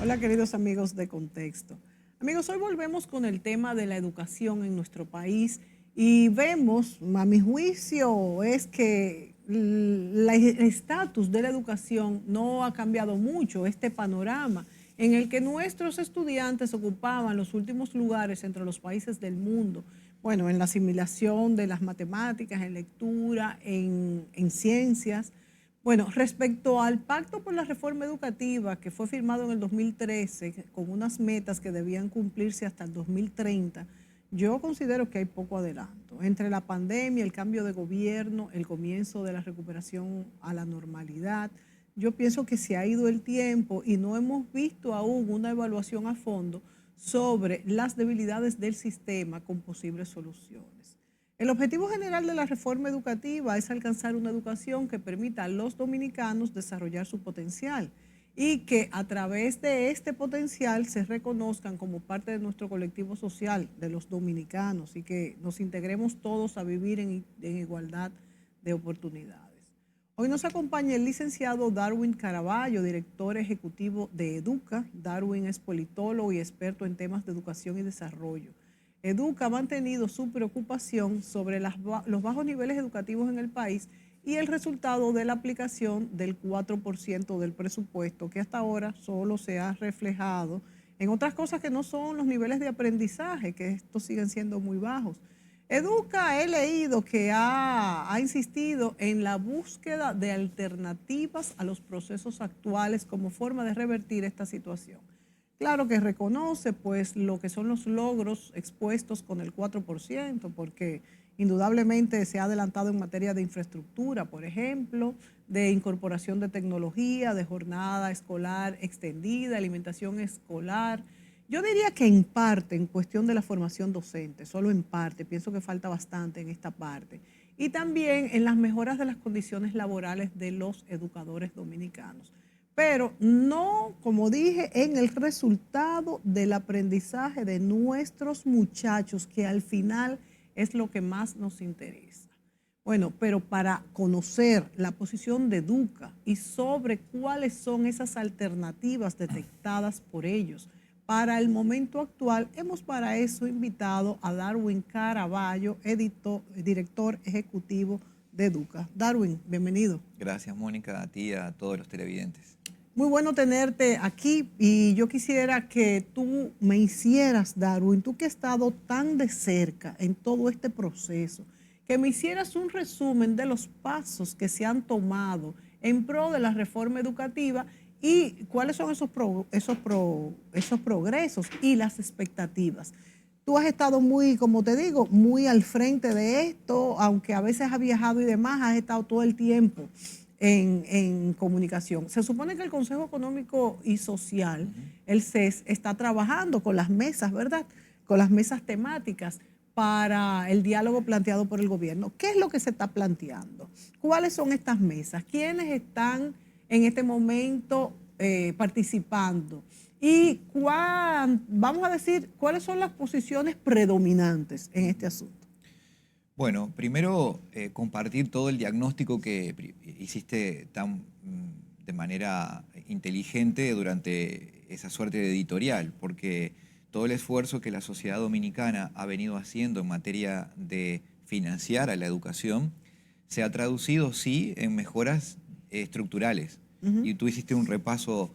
Hola, queridos amigos de Contexto. Amigos, hoy volvemos con el tema de la educación en nuestro país y vemos, a mi juicio, es que el estatus de la educación no ha cambiado mucho, este panorama en el que nuestros estudiantes ocupaban los últimos lugares entre los países del mundo, bueno, en la asimilación de las matemáticas, en lectura, en ciencias. Bueno, respecto al Pacto por la Reforma Educativa que fue firmado en el 2013 con unas metas que debían cumplirse hasta el 2030, yo considero que hay poco adelanto. Entre la pandemia, el cambio de gobierno, el comienzo de la recuperación a la normalidad, yo pienso que se ha ido el tiempo y no hemos visto aún una evaluación a fondo sobre las debilidades del sistema con posibles soluciones. El objetivo general de la reforma educativa es alcanzar una educación que permita a los dominicanos desarrollar su potencial y que a través de este potencial se reconozcan como parte de nuestro colectivo social, de los dominicanos, y que nos integremos todos a vivir en igualdad de oportunidades. Hoy nos acompaña el licenciado Darwin Caraballo, director ejecutivo de Educa. Darwin es politólogo y experto en temas de educación y desarrollo. Educa ha mantenido su preocupación sobre los bajos niveles educativos en el país y el resultado de la aplicación del 4% del presupuesto, que hasta ahora solo se ha reflejado en otras cosas que no son los niveles de aprendizaje, que estos siguen siendo muy bajos. Educa, he leído que ha insistido en la búsqueda de alternativas a los procesos actuales como forma de revertir esta situación. Claro que reconoce pues lo que son los logros expuestos con el 4%, porque indudablemente se ha adelantado en materia de infraestructura, por ejemplo, de incorporación de tecnología, de jornada escolar extendida, alimentación escolar. Yo diría que en parte, en cuestión de la formación docente, solo en parte, pienso que falta bastante en esta parte. Y también en las mejoras de las condiciones laborales de los educadores dominicanos. Pero no, como dije, en el resultado del aprendizaje de nuestros muchachos, que al final es lo que más nos interesa. Bueno, pero para conocer la posición de Educa y sobre cuáles son esas alternativas detectadas por ellos para el momento actual, hemos para eso invitado a Darwin Caraballo, director ejecutivo de Educa. Darwin, bienvenido. Gracias, Mónica, a ti y a todos los televidentes. Muy bueno tenerte aquí y yo quisiera que tú me hicieras, Darwin, tú que has estado tan de cerca en todo este proceso, que me hicieras un resumen de los pasos que se han tomado en pro de la reforma educativa y cuáles son esos progresos y las expectativas. Tú has estado muy, como te digo, muy al frente de esto, aunque a veces has viajado y demás, has estado todo el tiempo en comunicación. Se supone que el Consejo Económico y Social, el CES, está trabajando con las mesas, ¿verdad? Con las mesas temáticas para el diálogo planteado por el gobierno. ¿Qué es lo que se está planteando? ¿Cuáles son estas mesas? ¿Quiénes están en este momento participando? Y vamos a decir, ¿cuáles son las posiciones predominantes en este asunto? Bueno, primero compartir todo el diagnóstico que hiciste de manera inteligente durante esa suerte de editorial, porque todo el esfuerzo que la sociedad dominicana ha venido haciendo en materia de financiar a la educación se ha traducido, sí, en mejoras estructurales. Y tú hiciste un repaso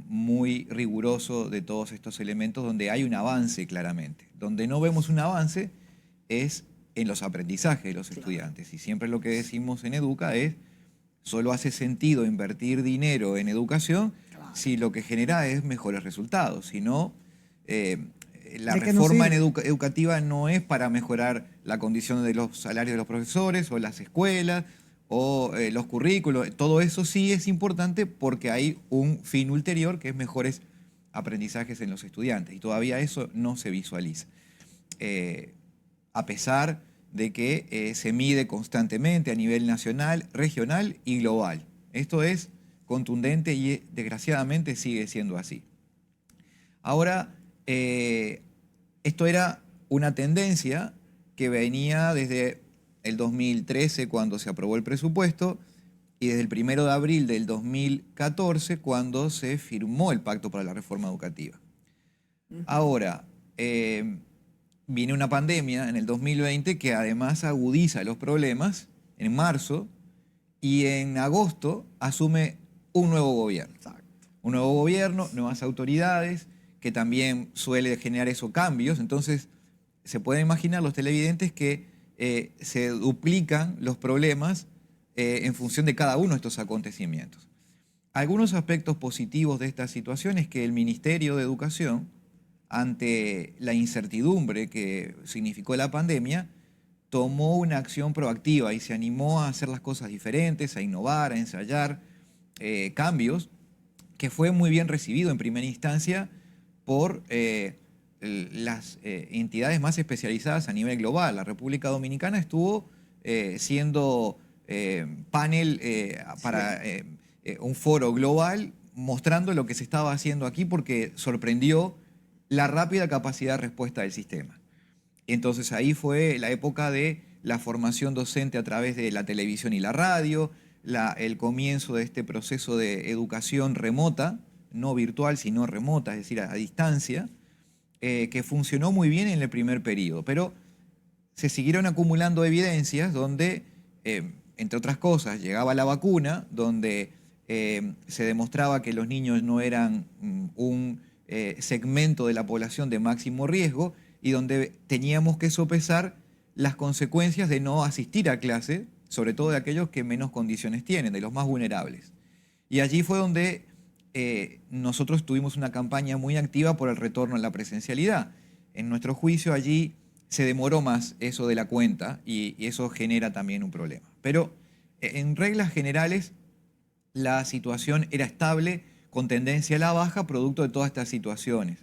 muy riguroso de todos estos elementos donde hay un avance claramente. Donde no vemos un avance es en los aprendizajes de los estudiantes. Y siempre lo que decimos en Educa es, solo hace sentido invertir dinero en educación si lo que genera es mejores resultados. Si no, la reforma educativa no es para mejorar la condición de los salarios de los profesores o las escuelas o los currículos. Todo eso sí es importante porque hay un fin ulterior que es mejores aprendizajes en los estudiantes. Y todavía eso no se visualiza. A pesar de que se mide constantemente a nivel nacional, regional y global. Esto es contundente y desgraciadamente sigue siendo así. Ahora, esto era una tendencia que venía desde el 2013 cuando se aprobó el presupuesto y desde el 1 de abril del 2014, cuando se firmó el Pacto para la Reforma Educativa. Ahora, viene una pandemia en el 2020 que además agudiza los problemas en marzo, y en agosto asume un nuevo gobierno. Exacto. Un nuevo gobierno, nuevas autoridades, que también suele generar esos cambios. Entonces, se pueden imaginar los televidentes que se duplican los problemas en función de cada uno de estos acontecimientos. Algunos aspectos positivos de esta situación es que el Ministerio de Educación, ante la incertidumbre que significó la pandemia, tomó una acción proactiva y se animó a hacer las cosas diferentes, a innovar, a ensayar cambios, que fue muy bien recibido en primera instancia por las entidades más especializadas a nivel global. La República Dominicana estuvo siendo panel para un foro global, mostrando lo que se estaba haciendo aquí, porque sorprendió la rápida capacidad de respuesta del sistema. Entonces ahí fue la época de la formación docente a través de la televisión y la radio, el comienzo de este proceso de educación remota, no virtual, sino remota, es decir, a distancia, que funcionó muy bien en el primer periodo. Pero se siguieron acumulando evidencias donde, entre otras cosas, llegaba la vacuna, donde se demostraba que los niños no eran un segmento de la población de máximo riesgo, y donde teníamos que sopesar las consecuencias de no asistir a clase, sobre todo de aquellos que menos condiciones tienen, de los más vulnerables. Y allí fue donde nosotros tuvimos una campaña muy activa por el retorno a la presencialidad. En nuestro juicio allí se demoró más eso de la cuenta, y eso genera también un problema. Pero en reglas generales la situación era estable, con tendencia a la baja, producto de todas estas situaciones.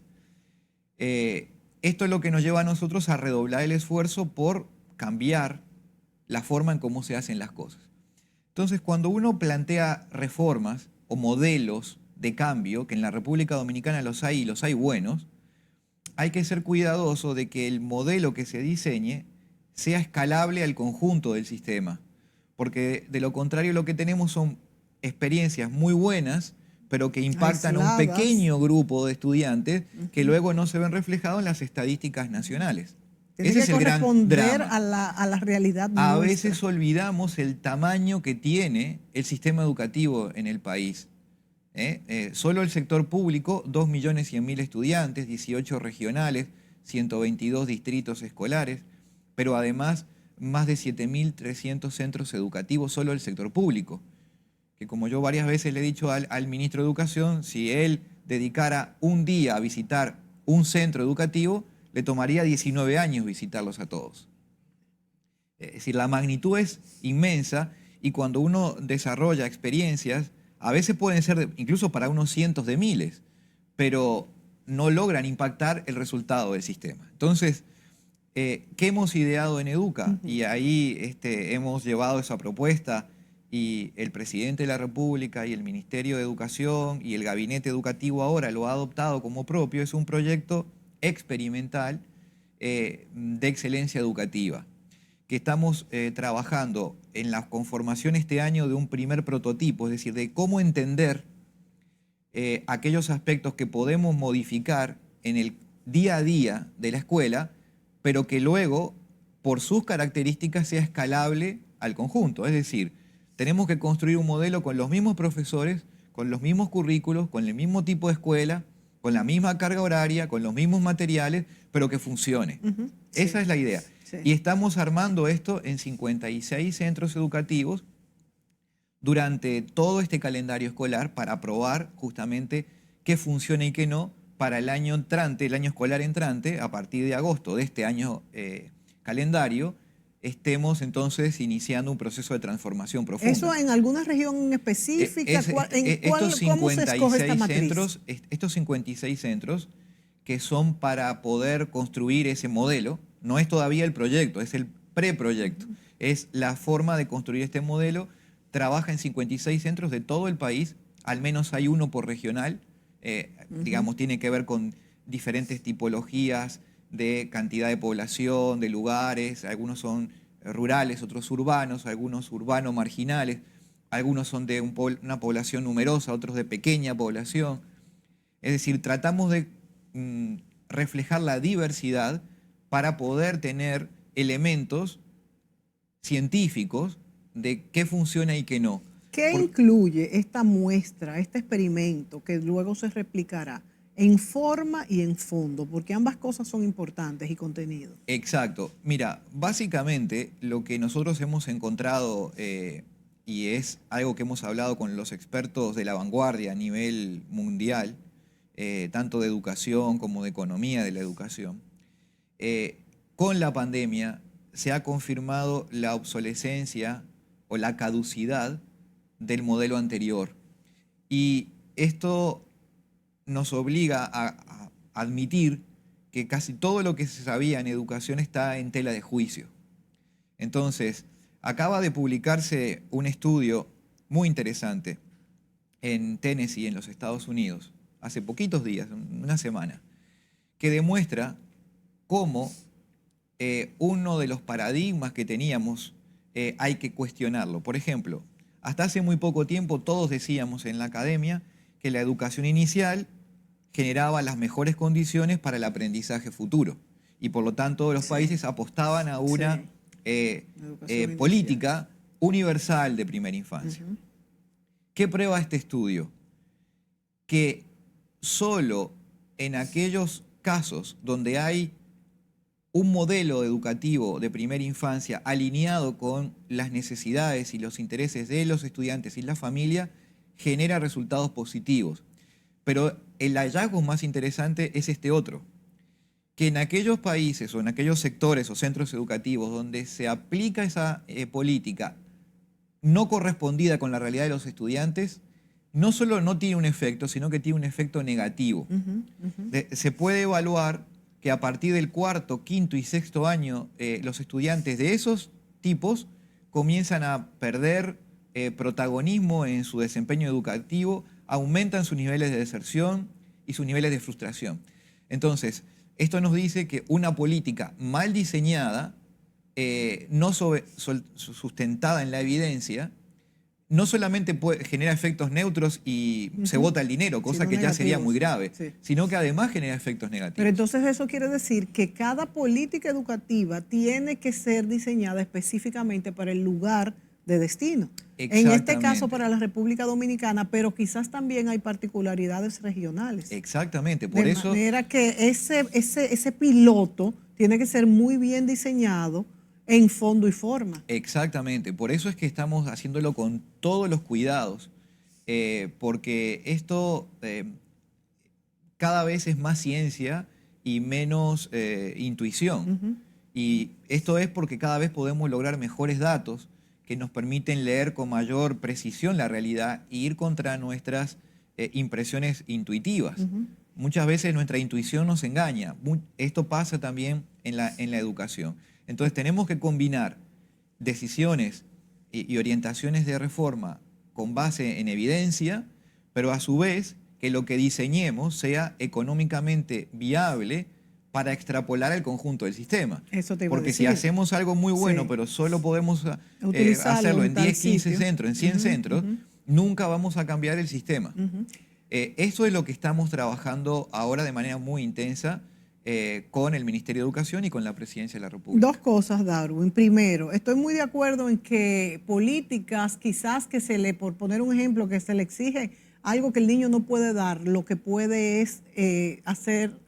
Esto es lo que nos lleva a nosotros a redoblar el esfuerzo por cambiar la forma en cómo se hacen las cosas. Entonces, cuando uno plantea reformas o modelos de cambio, que en la República Dominicana los hay y los hay buenos, hay que ser cuidadoso de que el modelo que se diseñe sea escalable al conjunto del sistema, porque de lo contrario lo que tenemos son experiencias muy buenas, pero que impactan a un pequeño grupo de estudiantes que luego no se ven reflejados en las estadísticas nacionales. Ese es el gran drama. A la realidad A nuestra. veces olvidamos el tamaño que tiene el sistema educativo en el país. Solo el sector público, 2.100.000 estudiantes, 18 regionales, 122 distritos escolares, pero además más de 7.300 centros educativos solo del sector público. Que como yo varias veces le he dicho al ministro de Educación, si él dedicara un día a visitar un centro educativo, le tomaría 19 años visitarlos a todos. Es decir, la magnitud es inmensa, y cuando uno desarrolla experiencias, a veces pueden ser incluso para unos cientos de miles, pero no logran impactar el resultado del sistema. Entonces, ¿qué hemos ideado en Educa? Y ahí hemos llevado esa propuesta, y el presidente de la República y el Ministerio de Educación y el Gabinete Educativo ahora lo ha adoptado como propio. Es un proyecto experimental de excelencia educativa, que estamos trabajando en la conformación este año de un primer prototipo, es decir, de cómo entender aquellos aspectos que podemos modificar en el día a día de la escuela, pero que luego, por sus características, sea escalable al conjunto. Es decir, tenemos que construir un modelo con los mismos profesores, con los mismos currículos, con el mismo tipo de escuela, con la misma carga horaria, con los mismos materiales, pero que funcione. Sí. Esa es la idea. Sí. Y estamos armando esto en 56 centros educativos durante todo este calendario escolar, para probar justamente qué funciona y qué no para el año entrante, el año escolar entrante. A partir de agosto de este año calendario, estemos entonces iniciando un proceso de transformación profunda. ¿Eso en alguna región específica? ¿Cómo se escoge esta matriz? Estos 56 centros, que son para poder construir ese modelo, no es todavía el proyecto, es el preproyecto. Es la forma de construir este modelo. Trabaja en 56 centros de todo el país, al menos hay uno por regional. Digamos, tiene que ver con diferentes tipologías de cantidad de población, de lugares. Algunos son rurales, otros urbanos, algunos urbanos marginales, algunos son de una población numerosa, otros de pequeña población. Es decir, tratamos de reflejar la diversidad para poder tener elementos científicos de qué funciona y qué no. ¿Qué incluye esta muestra, este experimento que luego se replicará en forma y en fondo? Porque ambas cosas son importantes y contenido. Exacto. Mira, básicamente lo que nosotros hemos encontrado, y es algo que hemos hablado con los expertos de la vanguardia a nivel mundial, tanto de educación como de economía de la educación, con la pandemia se ha confirmado la obsolescencia o la caducidad del modelo anterior. Y esto nos obliga a admitir que casi todo lo que se sabía en educación está en tela de juicio. Entonces, acaba de publicarse un estudio muy interesante en Tennessee, en los Estados Unidos, hace poquitos días, una semana, que demuestra cómo uno de los paradigmas que teníamos hay que cuestionarlo. Por ejemplo, hasta hace muy poco tiempo todos decíamos en la academia que la educación inicial generaba las mejores condiciones para el aprendizaje futuro y por lo tanto los países apostaban a una política universal de primera infancia. ¿Qué prueba este estudio? Que solo en aquellos casos donde hay un modelo educativo de primera infancia alineado con las necesidades y los intereses de los estudiantes y la familia, genera resultados positivos. Pero el hallazgo más interesante es este otro, que en aquellos países o en aquellos sectores o centros educativos donde se aplica esa política no correspondida con la realidad de los estudiantes, no solo no tiene un efecto, sino que tiene un efecto negativo. Se puede evaluar que a partir del cuarto, quinto y sexto año, los estudiantes de esos tipos comienzan a perder protagonismo en su desempeño educativo, aumentan sus niveles de deserción y sus niveles de frustración. Entonces, esto nos dice que una política mal diseñada, no sustentada en la evidencia, no solamente genera efectos neutros y se bota el dinero, cosa que ya sería muy grave, sino que además genera efectos negativos. Pero entonces eso quiere decir que cada política educativa tiene que ser diseñada específicamente para el lugar de destino. En este caso para la República Dominicana, pero quizás también hay particularidades regionales. Exactamente, por eso... De manera que ese piloto tiene que ser muy bien diseñado en fondo y forma. Exactamente, por eso es que estamos haciéndolo con todos los cuidados, porque esto cada vez es más ciencia y menos intuición. Y esto es porque cada vez podemos lograr mejores datos que nos permiten leer con mayor precisión la realidad e ir contra nuestras impresiones intuitivas. Muchas veces nuestra intuición nos engaña. Esto pasa también en la educación. Entonces tenemos que combinar decisiones y orientaciones de reforma con base en evidencia, pero a su vez que lo que diseñemos sea económicamente viable para extrapolar al conjunto del sistema. Eso te iba a Porque decir. si hacemos algo muy bueno, pero solo podemos hacerlo en 10, 15 centros, en 100 centros, nunca vamos a cambiar el sistema. Eso es lo que estamos trabajando ahora de manera muy intensa con el Ministerio de Educación y con la Presidencia de la República. Dos cosas, Darwin. Primero, estoy muy de acuerdo en que políticas, quizás que por poner un ejemplo, que se le exige algo que el niño no puede dar, lo que puede es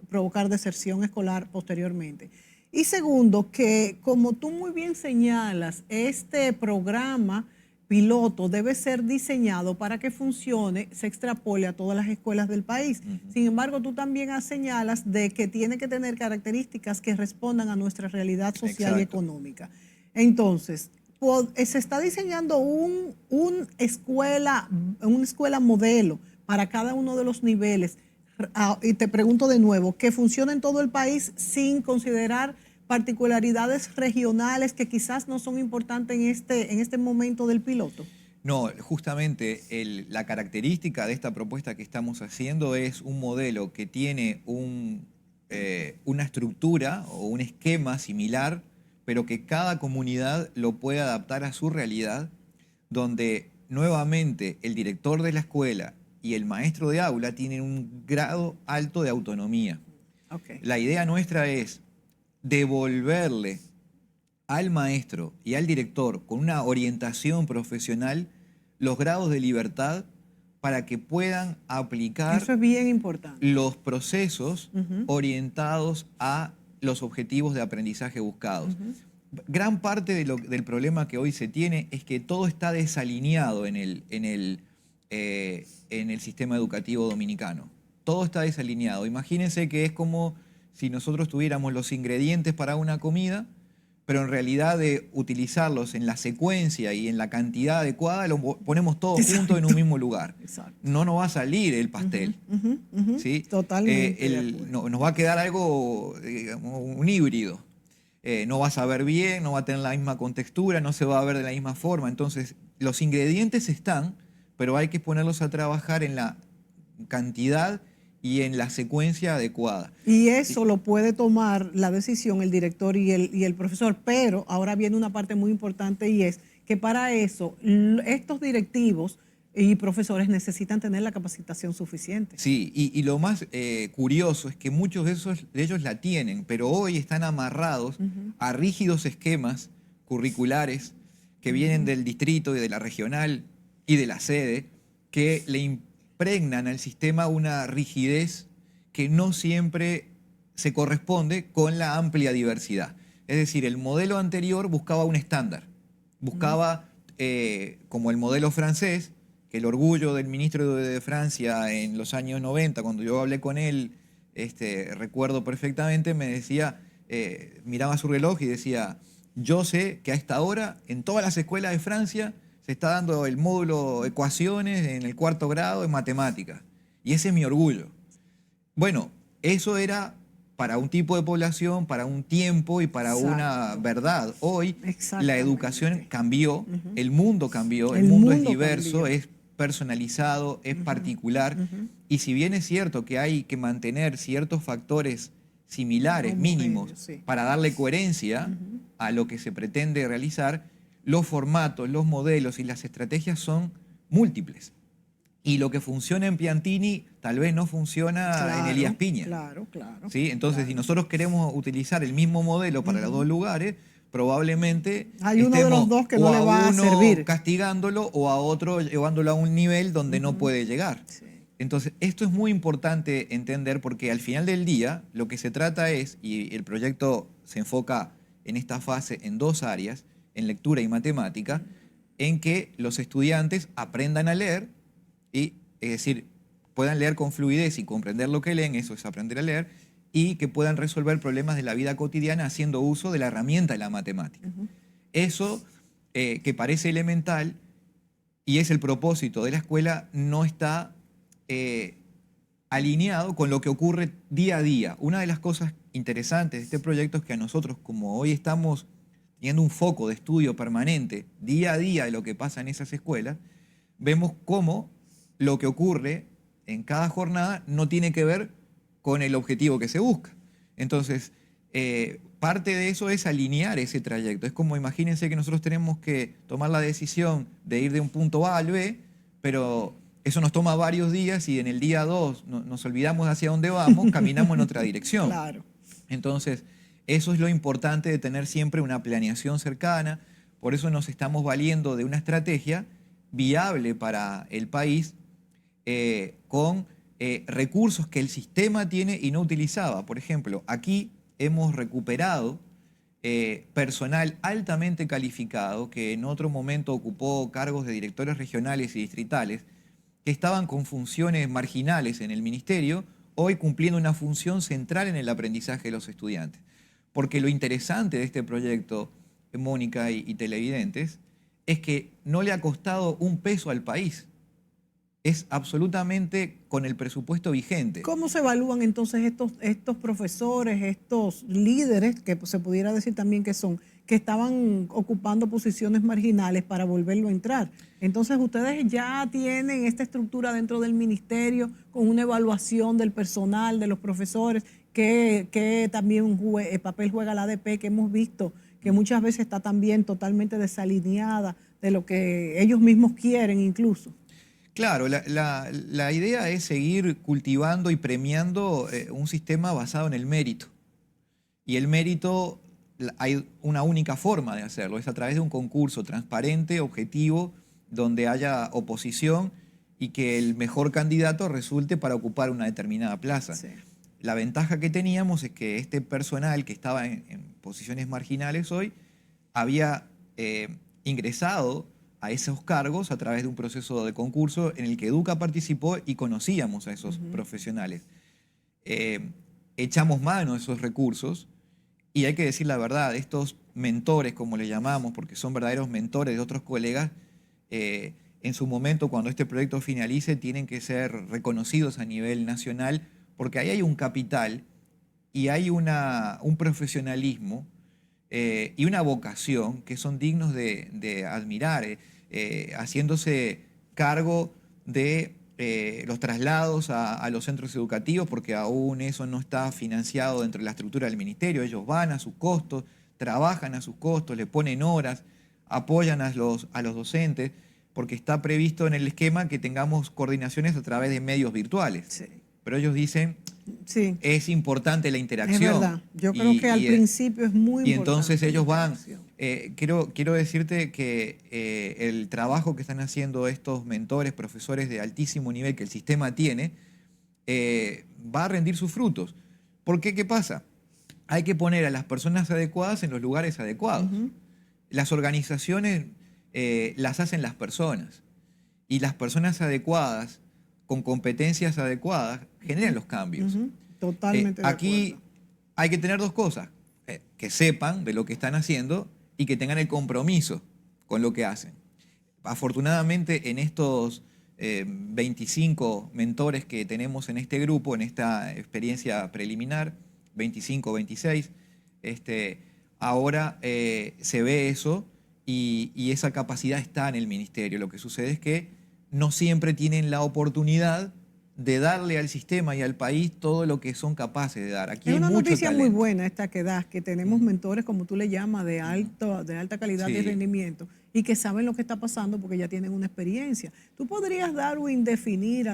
provocar deserción escolar posteriormente. Y segundo, que como tú muy bien señalas, este programa piloto debe ser diseñado para que funcione, se extrapole a todas las escuelas del país. Sin embargo, tú también señalas de que tiene que tener características que respondan a nuestra realidad social y económica. Entonces, se está diseñando una escuela modelo para cada uno de los niveles. Y te pregunto de nuevo, que funcione en todo el país sin considerar particularidades regionales que quizás no son importantes en este momento del piloto. No, justamente la característica de esta propuesta que estamos haciendo es un modelo que tiene una estructura o un esquema similar, pero que cada comunidad lo puede adaptar a su realidad, donde nuevamente el director de la escuela y el maestro de aula tienen un grado alto de autonomía. Okay. La idea nuestra es devolverle al maestro y al director con una orientación profesional los grados de libertad para que puedan aplicar Eso es bien importante. los procesos orientados a los objetivos de aprendizaje buscados. Gran parte del problema que hoy se tiene es que todo está desalineado en el sistema educativo dominicano. Todo está desalineado. Imagínense que es como si nosotros tuviéramos los ingredientes para una comida, pero en realidad de utilizarlos en la secuencia y en la cantidad adecuada, lo ponemos todo junto en un mismo lugar. Exacto. No nos va a salir el pastel. ¿Sí? Totalmente. Nos va a quedar algo, digamos, un híbrido. No va a saber bien, no va a tener la misma contextura, no se va a ver de la misma forma. Entonces, los ingredientes están, pero hay que ponerlos a trabajar en la cantidad y en la secuencia adecuada. Y eso lo puede tomar la decisión el director y el profesor, pero ahora viene una parte muy importante y es que para eso estos directivos y profesores necesitan tener la capacitación suficiente. Sí, y lo más curioso es que muchos de ellos la tienen, pero hoy están amarrados a rígidos esquemas curriculares que vienen del distrito y de la regional y de la sede, que le impregnan al sistema una rigidez que no siempre se corresponde con la amplia diversidad. Es decir, el modelo anterior buscaba un estándar, buscaba, como el modelo francés, que el orgullo del ministro de Francia en los años 90, cuando yo hablé con él, recuerdo perfectamente, me decía, miraba su reloj y decía, yo sé que a esta hora en todas las escuelas de Francia se está dando el módulo ecuaciones en el 4º grado de matemáticas. Y ese es mi orgullo. Bueno, eso era para un tipo de población, para un tiempo y para una verdad. Hoy la educación cambió, el mundo cambió, el mundo es diverso, es personalizado, es particular. Y si bien es cierto que hay que mantener ciertos factores similares, mínimos, para darle coherencia a lo que se pretende realizar, los formatos, los modelos y las estrategias son múltiples. Y lo que funciona en Piantini tal vez no funciona en Elías Piña. Claro. ¿Sí? Entonces, si nosotros queremos utilizar el mismo modelo para los dos lugares, probablemente hay uno de los dos que no le va a servir, castigándolo o a otro llevándolo a un nivel donde no puede llegar. Sí. Entonces, esto es muy importante entender porque al final del día lo que se trata es, y el proyecto se enfoca en esta fase en 2 áreas, en lectura y matemática, en que los estudiantes aprendan a leer, y, es decir, puedan leer con fluidez y comprender lo que leen, eso es aprender a leer, y que puedan resolver problemas de la vida cotidiana haciendo uso de la herramienta de la matemática. Eso que parece elemental y es el propósito de la escuela, no está alineado con lo que ocurre día a día. Una de las cosas interesantes de este proyecto es que a nosotros, como hoy estamos teniendo un foco de estudio permanente día a día de lo que pasa en esas escuelas, vemos cómo lo que ocurre en cada jornada no tiene que ver con el objetivo que se busca. Entonces, parte de eso es alinear ese trayecto. Es como, imagínense que nosotros tenemos que tomar la decisión de ir de un punto A al B, pero eso nos toma varios días y en el día 2 nos olvidamos hacia dónde vamos, caminamos en otra dirección. Claro. Entonces, eso es lo importante de tener siempre una planeación cercana. Por eso nos estamos valiendo de una estrategia viable para el país con recursos que el sistema tiene y no utilizaba. Por ejemplo, aquí hemos recuperado personal altamente calificado que en otro momento ocupó cargos de directores regionales y distritales, que estaban con funciones marginales en el ministerio, hoy cumpliendo una función central en el aprendizaje de los estudiantes. Porque lo interesante de este proyecto, Mónica y televidentes, es que no le ha costado un peso al país. Es absolutamente con el presupuesto vigente. ¿Cómo se evalúan entonces estos profesores, estos líderes, que se pudiera decir también que estaban ocupando posiciones marginales para volverlo a entrar? Entonces, ustedes ya tienen esta estructura dentro del ministerio con una evaluación del personal, de los profesores, que también papel juega la ADP, que hemos visto que muchas veces está también totalmente desalineada de lo que ellos mismos quieren incluso. Claro, la idea es seguir cultivando y premiando un sistema basado en el mérito. Y el mérito, hay una única forma de hacerlo, es a través de un concurso transparente, objetivo, donde haya oposición y que el mejor candidato resulte para ocupar una determinada plaza. Sí. La ventaja que teníamos es que este personal que estaba en posiciones marginales hoy había ingresado a esos cargos a través de un proceso de concurso en el que Educa participó y conocíamos a esos profesionales. Echamos mano de esos recursos y hay que decir la verdad, estos mentores, como le llamamos, porque son verdaderos mentores de otros colegas, en su momento, cuando este proyecto finalice, tienen que ser reconocidos a nivel nacional, porque ahí hay un capital y hay un profesionalismo y una vocación que son dignos de admirar, haciéndose cargo de los traslados a los centros educativos, porque aún eso no está financiado dentro de la estructura del ministerio. Ellos van a sus costos, trabajan a sus costos, le ponen horas, apoyan a los docentes, porque está previsto en el esquema que tengamos coordinaciones a través de medios virtuales. Sí. Pero ellos dicen, Sí. es importante la interacción. Es verdad. Yo creo que al principio es muy importante. Y entonces ellos la van. interacción. Quiero decirte que el trabajo que están haciendo estos mentores, profesores de altísimo nivel que el sistema tiene, va a rendir sus frutos. Porque, ¿qué pasa? Hay que poner a las personas adecuadas en los lugares adecuados. Las organizaciones las hacen las personas. Y las personas adecuadas, con competencias adecuadas, generan los cambios. Totalmente de aquí acuerdo. hay que tener dos cosas, que sepan de lo que están haciendo y que tengan el compromiso con lo que hacen. Afortunadamente, en estos 25 mentores que tenemos en este grupo, en esta experiencia preliminar, 25, 26, ahora se ve eso y esa capacidad está en el ministerio. Lo que sucede es que no siempre tienen la oportunidad de darle al sistema y al país todo lo que son capaces de dar. Aquí Es hay una mucho noticia muy talento. buena esta que das, que tenemos mentores, como tú le llamas, de alta calidad Sí. y rendimiento, y que saben lo que está pasando porque ya tienen una experiencia. ¿Tú podrías dar o indefinir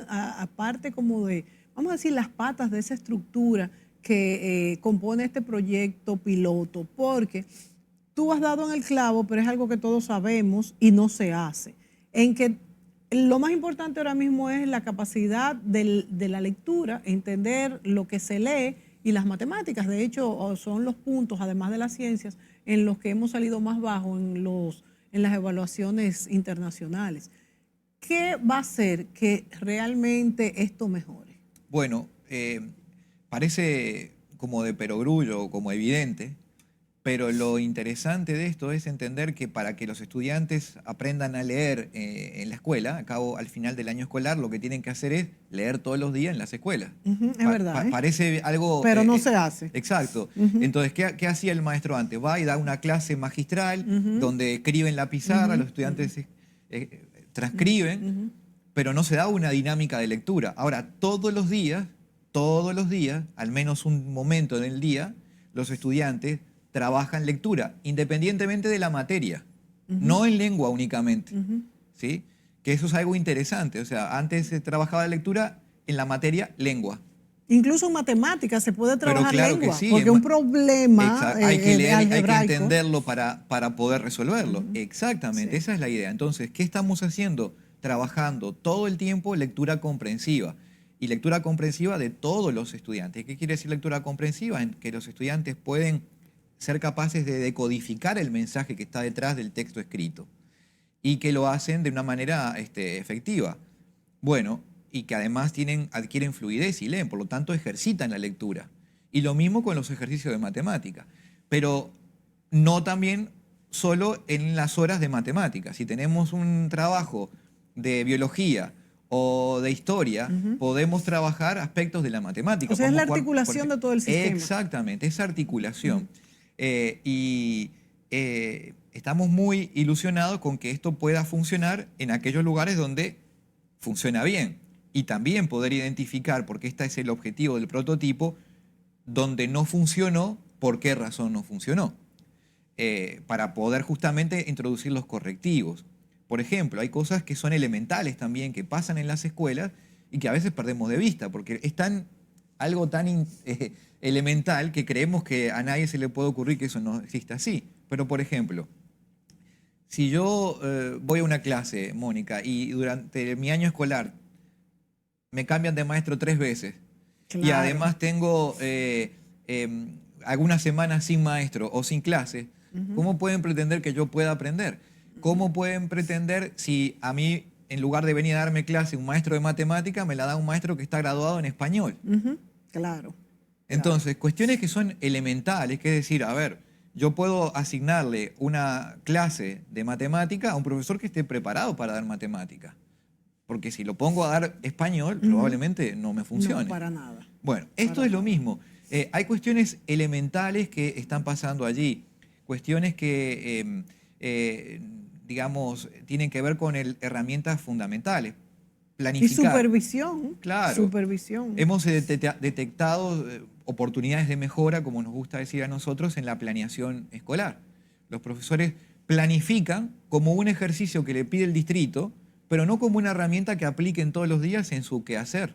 aparte como de, vamos a decir, las patas de esa estructura que compone este proyecto piloto? Porque tú has dado en el clavo, pero es algo que todos sabemos y no se hace. En que lo más importante ahora mismo es la capacidad de la lectura, entender lo que se lee y las matemáticas. De hecho, son los puntos, además de las ciencias, en los que hemos salido más bajos en las evaluaciones internacionales. ¿Qué va a hacer que realmente esto mejore? Bueno, parece como de perogrullo, como evidente, pero lo interesante de esto es entender que para que los estudiantes aprendan a leer en la escuela, al final del año escolar, lo que tienen que hacer es leer todos los días en las escuelas. Es verdad. Parece algo... Pero no se hace. Exacto. Entonces, ¿qué hacía el maestro antes? Va y da una clase magistral donde escriben la pizarra, los estudiantes transcriben, pero no se da una dinámica de lectura. Ahora, todos los días, al menos un momento en el día, los estudiantes trabajan lectura, independientemente de la materia, no en lengua únicamente, ¿sí? Que eso es algo interesante. O sea, antes se trabajaba la lectura en la materia lengua. Incluso en matemáticas se puede trabajar Pero claro lengua, que sí, porque un problema hay que leer, hay que algebraico. entenderlo para poder resolverlo. Exactamente, Sí. esa es la idea. Entonces, ¿qué estamos haciendo? Trabajando todo el tiempo lectura comprensiva. Y lectura comprensiva de todos los estudiantes. ¿Qué quiere decir lectura comprensiva? En que los estudiantes pueden ser capaces de decodificar el mensaje que está detrás del texto escrito y que lo hacen de una manera efectiva. Bueno, y que además adquieren fluidez y leen, por lo tanto ejercitan la lectura. Y lo mismo con los ejercicios de matemática. Pero no también solo en las horas de matemática. Si tenemos un trabajo de biología o de historia, podemos trabajar aspectos de la matemática. O sea, es la Podemos jugar, articulación de todo el sistema. Exactamente, esa articulación. Estamos muy ilusionados con que esto pueda funcionar en aquellos lugares donde funciona bien. Y también poder identificar, porque este es el objetivo del prototipo, donde no funcionó, por qué razón no funcionó. para poder justamente introducir los correctivos. Por ejemplo, hay cosas que son elementales también, que pasan en las escuelas y que a veces perdemos de vista, porque es algo tan elemental que creemos que a nadie se le puede ocurrir que eso no exista así. Pero, por ejemplo, si yo voy a una clase, Mónica, y durante mi año escolar me cambian de maestro 3 veces, y Claro. además tengo algunas semanas sin maestro o sin clase, ¿cómo pueden pretender que yo pueda aprender? ¿Cómo pueden pretender si a mí, en lugar de venir a darme clase un maestro de matemática, me la da un maestro que está graduado en español? Claro. Entonces, cuestiones que son elementales, que es decir, a ver, yo puedo asignarle una clase de matemática a un profesor que esté preparado para dar matemática. Porque si lo pongo a dar español, probablemente no me funcione. No, para nada. Bueno, esto es lo mismo. Hay cuestiones elementales que están pasando allí. Cuestiones que, digamos, tienen que ver con herramientas fundamentales. Y Planificar. supervisión. Claro. Supervisión. Hemos detectado oportunidades de mejora, como nos gusta decir a nosotros, en la planeación escolar. Los profesores planifican como un ejercicio que le pide el distrito, pero no como una herramienta que apliquen todos los días en su quehacer.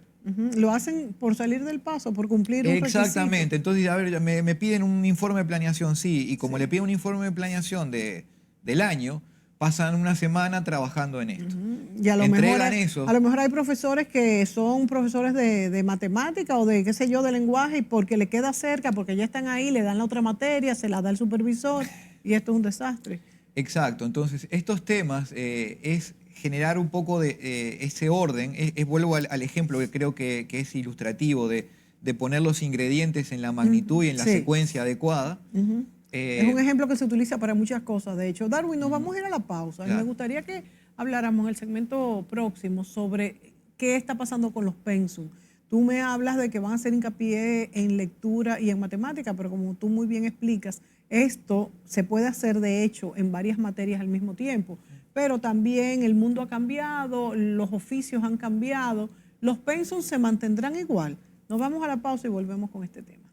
Lo hacen por salir del paso, por cumplir un requisito. Exactamente. Entonces, a ver, me piden un informe de planeación, sí, y como le piden un informe de planeación del año, pasan una semana trabajando en esto. Y a lo Entregan eso. A lo mejor hay profesores que son profesores de matemática o de, qué sé yo, de lenguaje, y porque le queda cerca, porque ya están ahí, le dan la otra materia, se la da el supervisor, y esto es un desastre. Exacto. Entonces, estos temas es generar un poco de ese orden. Vuelvo al ejemplo que creo que es ilustrativo de poner los ingredientes en la magnitud y en la secuencia adecuada. Es un ejemplo que se utiliza para muchas cosas. De hecho, Darwin, nos vamos a ir a la pausa. Claro. Me gustaría que habláramos en el segmento próximo sobre qué está pasando con los pensum. Tú me hablas de que van a hacer hincapié en lectura y en matemática, pero como tú muy bien explicas, esto se puede hacer de hecho en varias materias al mismo tiempo. Pero también el mundo ha cambiado, los oficios han cambiado, los pensum se mantendrán igual. Nos vamos a la pausa y volvemos con este tema.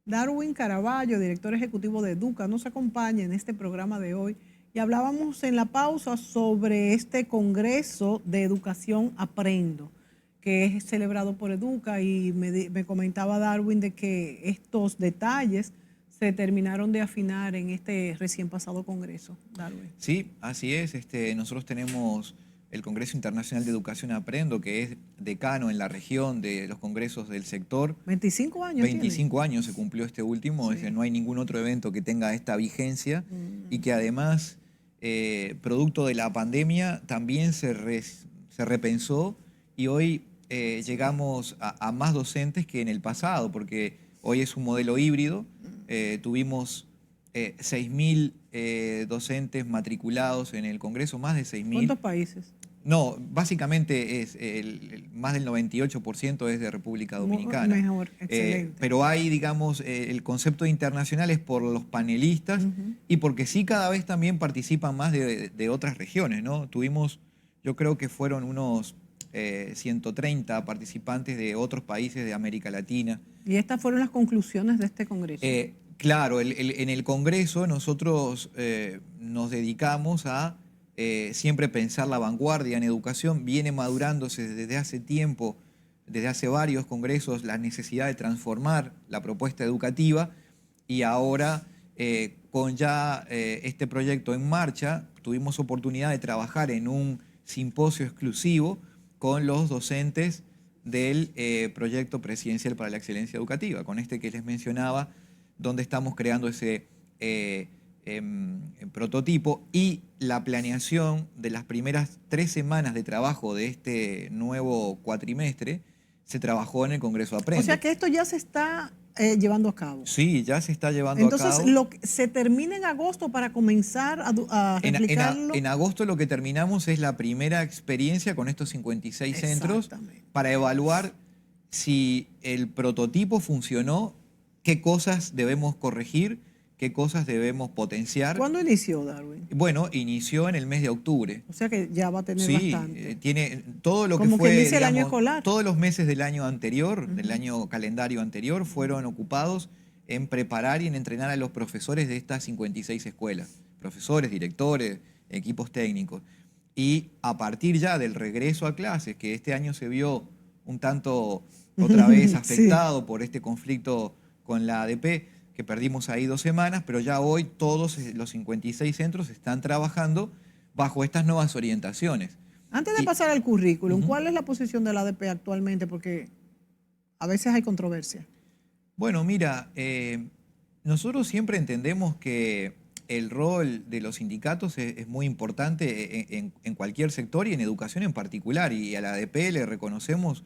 Darwin Caraballo, director ejecutivo de Educa, nos acompaña en este programa de hoy y hablábamos en la pausa sobre este Congreso de Educación Aprendo, que es celebrado por Educa, y me comentaba Darwin de que estos detalles se terminaron de afinar en este recién pasado Congreso. Darwin. Sí, así es. Nosotros tenemos el Congreso Internacional de Educación Aprendo, que es decano en la región de los congresos del sector. 25 años 25 años se cumplió este último, Sí. no hay ningún otro evento que tenga esta vigencia y que además, producto de la pandemia, también se repensó y hoy llegamos a más docentes que en el pasado, porque hoy es un modelo híbrido. Tuvimos 6.000 docentes matriculados en el Congreso, más de 6.000. ¿Cuántos países? No, básicamente es más del 98% es de República Dominicana. Mejor, excelente. Pero hay, digamos, el concepto de internacional es por los panelistas y porque sí cada vez también participan más de otras regiones, ¿no? Tuvimos, yo creo que fueron unos 130 participantes de otros países de América Latina. ¿Y estas fueron las conclusiones de este Congreso? Claro, en el Congreso nosotros nos dedicamos a siempre pensar la vanguardia en educación. Viene madurándose desde hace tiempo, desde hace varios congresos, la necesidad de transformar la propuesta educativa, y ahora con ya este proyecto en marcha tuvimos oportunidad de trabajar en un simposio exclusivo con los docentes del proyecto presidencial para la excelencia educativa, con este que les mencionaba, donde estamos creando ese prototipo, y la planeación de las primeras 3 semanas de trabajo de este nuevo cuatrimestre se trabajó en el Congreso Aprendo. O sea que esto ya se está llevando a cabo. Sí, ya se está llevando a cabo. Entonces, se termina en agosto para comenzar a replicarlo. En agosto lo que terminamos es la primera experiencia con estos 56 centros para evaluar si el prototipo funcionó, qué cosas debemos corregir qué cosas debemos potenciar. ¿Cuándo inició, Darwin? Bueno, inició en el mes de octubre. O sea que ya va a tener Sí, bastante. tiene todo lo que Como quien fue, dice el año digamos, escolar. todos los meses del año anterior, del Ujú. año calendario anterior, fueron ocupados en preparar y en entrenar a los profesores de estas 56 escuelas, profesores, directores, equipos técnicos. Y a partir ya del regreso a clases, que este año se vio un tanto otra vez Sí. afectado por este conflicto con la ADP, que perdimos ahí 2 semanas, pero ya hoy todos los 56 centros están trabajando bajo estas nuevas orientaciones. Antes de Y, pasar al currículum, ujú. ¿cuál es la posición de la ADP actualmente? Porque a veces hay controversia. Bueno, mira, nosotros siempre entendemos que el rol de los sindicatos es muy importante en cualquier sector y en educación en particular, y a la ADP le reconocemos,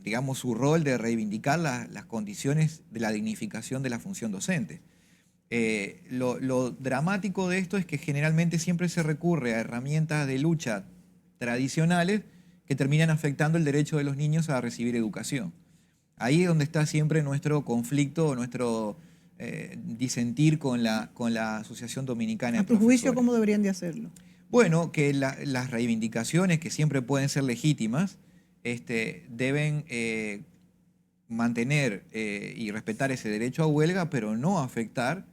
digamos, su rol de reivindicar las condiciones de la dignificación de la función docente. Lo dramático de esto es que generalmente siempre se recurre a herramientas de lucha tradicionales que terminan afectando el derecho de los niños a recibir educación. Ahí es donde está siempre nuestro conflicto, nuestro disentir con la Asociación Dominicana A de tu juicio, Profesores. ¿cómo deberían de hacerlo? Bueno, que las reivindicaciones, que siempre pueden ser legítimas, deben mantener y respetar ese derecho a huelga, pero no afectar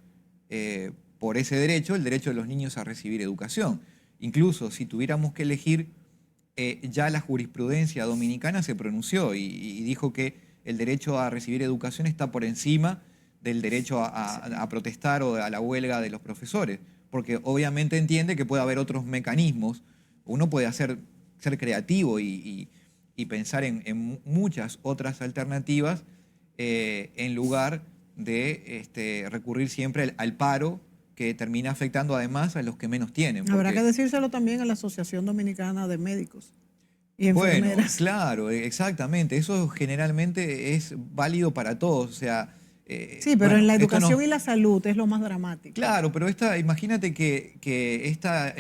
por ese derecho el derecho de los niños a recibir educación. Incluso si tuviéramos que elegir, ya la jurisprudencia dominicana se pronunció y dijo que el derecho a recibir educación está por encima del derecho a protestar o a la huelga de los profesores, porque obviamente entiende que puede haber otros mecanismos. Uno puede ser creativo y pensar en muchas otras alternativas en lugar de recurrir siempre al paro, que termina afectando además a los que menos tienen. Habrá que Porque, decírselo también a la Asociación Dominicana de Médicos y bueno, Enfermeras. claro, exactamente, eso generalmente es válido para todos. O sea, Sí, pero en bueno, la esto educación no. y la salud es lo más dramático. Claro, pero imagínate que esta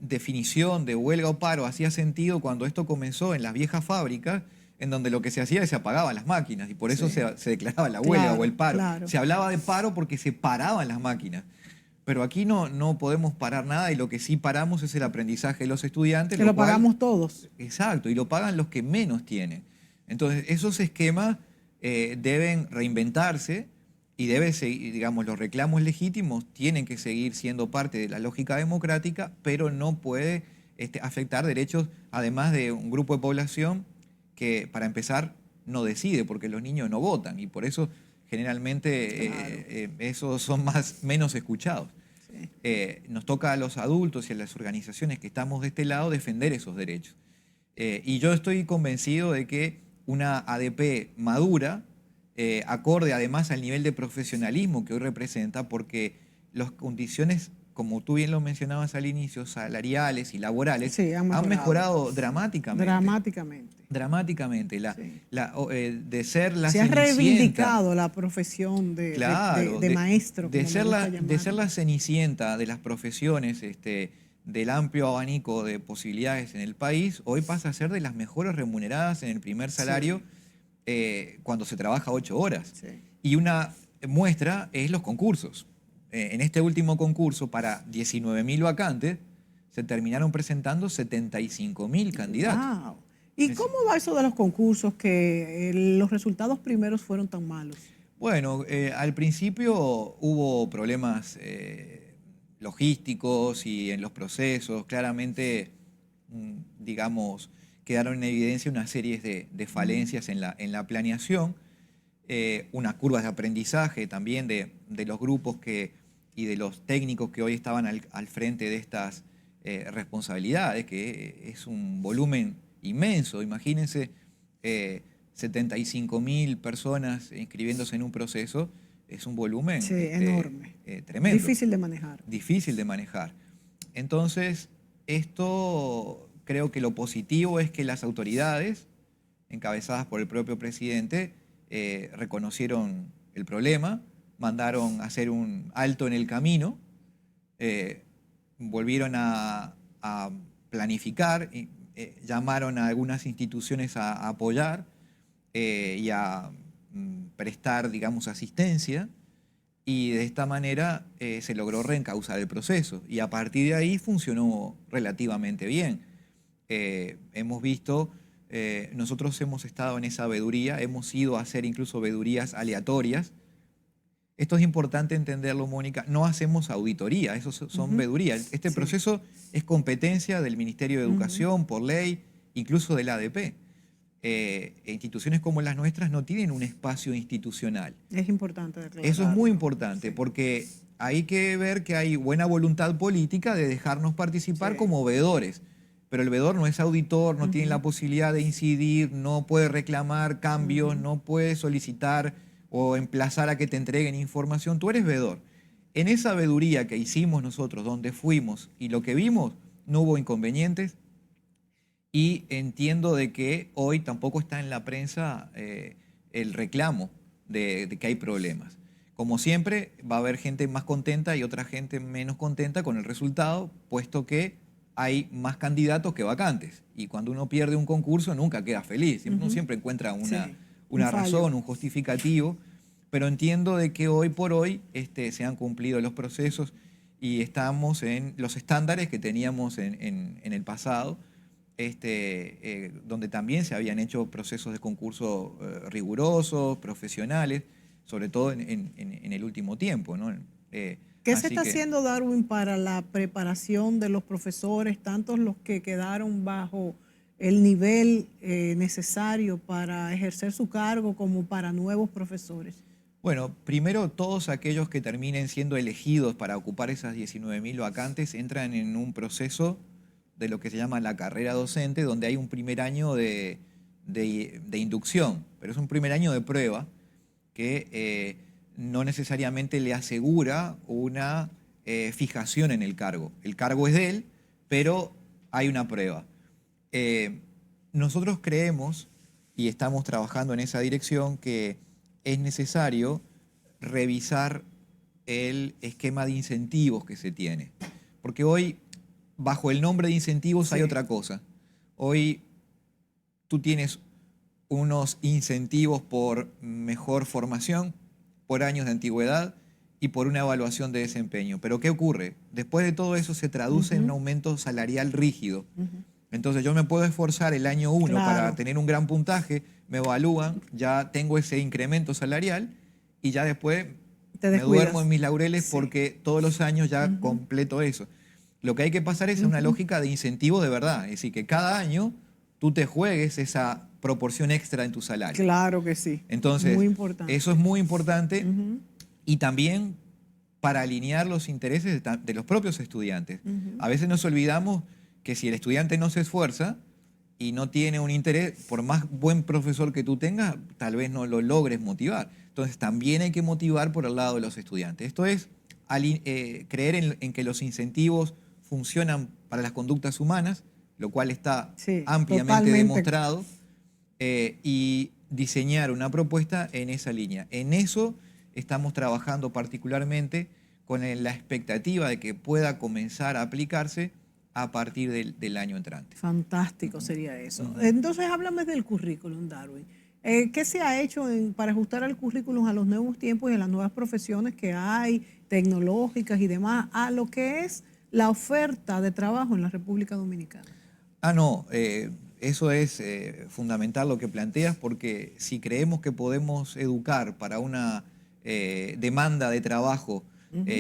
definición de huelga o paro hacía sentido cuando esto comenzó en las viejas fábricas, en donde lo que se hacía es se apagaban las máquinas y por eso Sí, se declaraba la huelga o el claro, paro. claro. Se hablaba de paro porque se paraban las máquinas. Pero aquí no podemos parar nada y lo que sí paramos es el aprendizaje de los estudiantes, Que lo lo cual, pagamos todos. exacto, y lo pagan los que menos tienen. Entonces, esos esquemas deben reinventarse y debe seguir, digamos, los reclamos legítimos tienen que seguir siendo parte de la lógica democrática, pero no puede afectar derechos, además de un grupo de población que, para empezar, no decide, porque los niños no votan, y por eso generalmente Claro. esos son menos escuchados. Sí. Nos toca a los adultos y a las organizaciones que estamos de este lado defender esos derechos. Y yo estoy convencido de que una ADP madura, acorde además al nivel de profesionalismo que hoy representa, porque las condiciones, como tú bien lo mencionabas al inicio, salariales y laborales, Sí, han han mejorado. mejorado dramáticamente. Dramáticamente. Dramáticamente. Sí. De ser la Se ha cenicienta. reivindicado la profesión Claro, de maestro, de como me ser gusta de ser llamarlo. la cenicienta de las profesiones, del amplio abanico de posibilidades en el país, hoy pasa a ser de las mejores remuneradas en el primer salario, Sí, cuando se trabaja 8 horas. sí. Y una muestra es los concursos. En este último concurso, para 19.000 vacantes, se terminaron presentando 75.000 candidatos. Wow. ¿Y Es- cómo va eso de los concursos que los resultados primeros fueron tan malos? Bueno, al principio hubo problemas logísticos y en los procesos. Claramente, digamos, quedaron en evidencia una serie de falencias en la planeación, unas curvas de aprendizaje también de los grupos y de los técnicos que hoy estaban al frente de estas responsabilidades, que es un volumen inmenso. Imagínense, 75.000 personas inscribiéndose en un proceso, es un volumen Sí, enorme. tremendo, Difícil de manejar. difícil de manejar. Entonces, esto creo que lo positivo es que las autoridades, encabezadas por el propio presidente, reconocieron el problema, mandaron a hacer un alto en el camino, eh, volvieron a planificar, y, llamaron a algunas instituciones a apoyar y a prestar, digamos, asistencia. y de esta manera se logró reencauzar el proceso y a partir de ahí funcionó relativamente bien. Hemos visto, nosotros hemos estado en esa veeduría, hemos ido a hacer incluso veedurías aleatorias. Esto es importante entenderlo, Mónica. No hacemos auditoría, eso son veedurías. Este proceso es competencia del Ministerio de Educación por ley, incluso del ADP. Instituciones como las nuestras no tienen un espacio institucional. Es importante aclararlo. Eso es muy importante porque hay que ver que hay buena voluntad política de dejarnos participar como veedores. Pero el veedor no es auditor, no tiene la posibilidad de incidir, no puede reclamar cambios, no puede solicitar o emplazar a que te entreguen información. Tú eres veedor. En esa veeduría que hicimos nosotros, donde fuimos y lo que vimos, no hubo inconvenientes. Y entiendo de que hoy tampoco está en la prensa el reclamo de que hay problemas. Como siempre, va a haber gente más contenta y otra gente menos contenta con el resultado, puesto que hay más candidatos que vacantes. Y cuando uno pierde un concurso, nunca queda feliz. Uno siempre encuentra una razón, un justificativo. Pero entiendo de que hoy por hoy se han cumplido los procesos y estamos en los estándares que teníamos en el pasado, donde también se habían hecho procesos de concurso rigurosos, profesionales, sobre todo en el último tiempo, ¿no? ¿Qué se está haciendo, Darwin, para la preparación de los profesores, tanto los que quedaron bajo el nivel necesario para ejercer su cargo como para nuevos profesores? Bueno, primero todos aquellos que terminen siendo elegidos para ocupar esas 19.000 vacantes entran en un proceso de lo que se llama la carrera docente, donde hay un primer año de inducción, pero es un primer año de prueba que no necesariamente le asegura una fijación en el cargo. El cargo es de él, pero hay una prueba. Nosotros creemos, y estamos trabajando en esa dirección, que es necesario revisar el esquema de incentivos que se tiene. Porque hoy, bajo el nombre de incentivos, hay otra cosa. Hoy tú tienes unos incentivos por mejor formación, por años de antigüedad y por una evaluación de desempeño. Pero ¿qué ocurre? Después de todo eso se traduce en un aumento salarial rígido. Entonces yo me puedo esforzar el año 1 para tener un gran puntaje, me evalúan, ya tengo ese incremento salarial y ya después me duermo en mis laureles porque todos los años ya completo eso. Lo que hay que pasar es una lógica de incentivo de verdad, es decir, que cada año tú te juegues esa proporción extra en tu salario. Claro que sí. Entonces, muy importante. Eso es muy importante y también para alinear los intereses de los propios estudiantes. A veces nos olvidamos que si el estudiante no se esfuerza y no tiene un interés, por más buen profesor que tú tengas, tal vez no lo logres motivar. Entonces también hay que motivar por el lado de los estudiantes. Esto es creer en que los incentivos funcionan para las conductas humanas, lo cual está ampliamente demostrado, y diseñar una propuesta en esa línea. En eso estamos trabajando particularmente con la expectativa de que pueda comenzar a aplicarse a partir del año entrante. Fantástico sería eso. Entonces, háblame del currículum, Darwin. ¿Qué se ha hecho para ajustar el currículum a los nuevos tiempos y a las nuevas profesiones que hay, tecnológicas y demás, a lo que es la oferta de trabajo en la República Dominicana? No, eso es fundamental lo que planteas, porque si creemos que podemos educar para una demanda de trabajo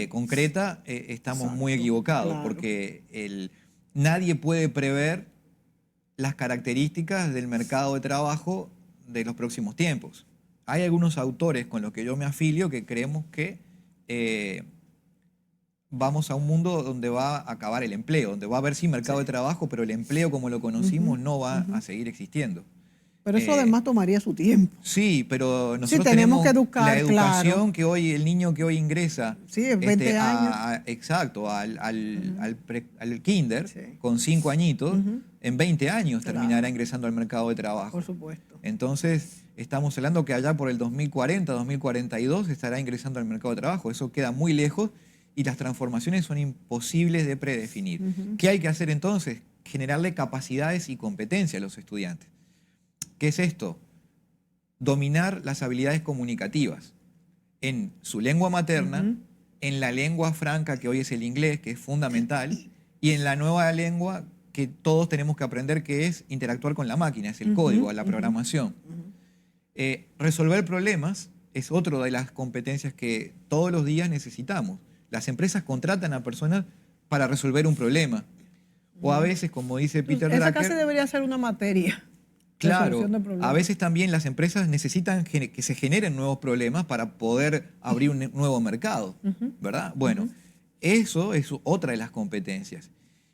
concreta, estamos muy equivocados, porque nadie puede prever las características del mercado de trabajo de los próximos tiempos. Hay algunos autores con los que yo me afilio que creemos que vamos a un mundo donde va a acabar el empleo, donde va a haber sí mercado de trabajo, pero el empleo como lo conocimos no va a seguir existiendo. Pero eso además tomaría su tiempo. Sí, pero nosotros tenemos que educar, la educación que hoy, el niño que hoy ingresa en 20 años. Exacto, al kinder, con 5 añitos, en 20 años terminará ingresando al mercado de trabajo. Por supuesto. Entonces, estamos hablando que allá por el 2040, 2042 estará ingresando al mercado de trabajo. Eso queda muy lejos y las transformaciones son imposibles de predefinir. ¿Qué hay que hacer entonces? Generarle capacidades y competencias a los estudiantes. ¿Qué es esto? Dominar las habilidades comunicativas. en su lengua materna, en la lengua franca que hoy es el inglés, que es fundamental, y en la nueva lengua que todos tenemos que aprender, que es interactuar con la máquina, es el código, la programación. Resolver problemas es otra de las competencias que todos los días necesitamos. Las empresas contratan a personas para resolver un problema. O a veces, como dice Peter Esa Drucker, casi debería ser una materia. claro, Resolución de problemas. a veces también las empresas necesitan que se generen nuevos problemas para poder abrir un nuevo mercado, ¿verdad? Bueno, eso es otra de las competencias.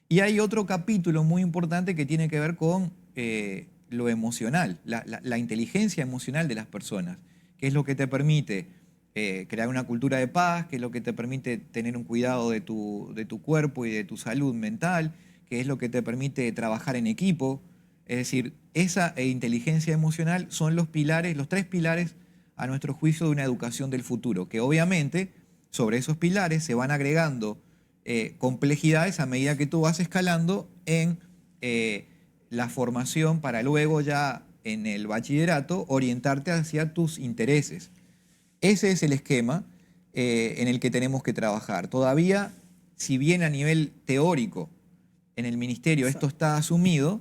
Y hay otro capítulo muy importante que tiene que ver con lo emocional, la inteligencia emocional de las personas, que es lo que te permite crear una cultura de paz, que es lo que te permite tener un cuidado de tu cuerpo y de tu salud mental, que es lo que te permite trabajar en equipo. Es decir, esa inteligencia emocional son los pilares, los tres pilares a nuestro juicio de una educación del futuro, que obviamente sobre esos pilares se van agregando complejidades a medida que tú vas escalando en la formación para luego ya en el bachillerato orientarte hacia tus intereses. Ese es el esquema en el que tenemos que trabajar. Todavía, si bien a nivel teórico en el ministerio esto está asumido,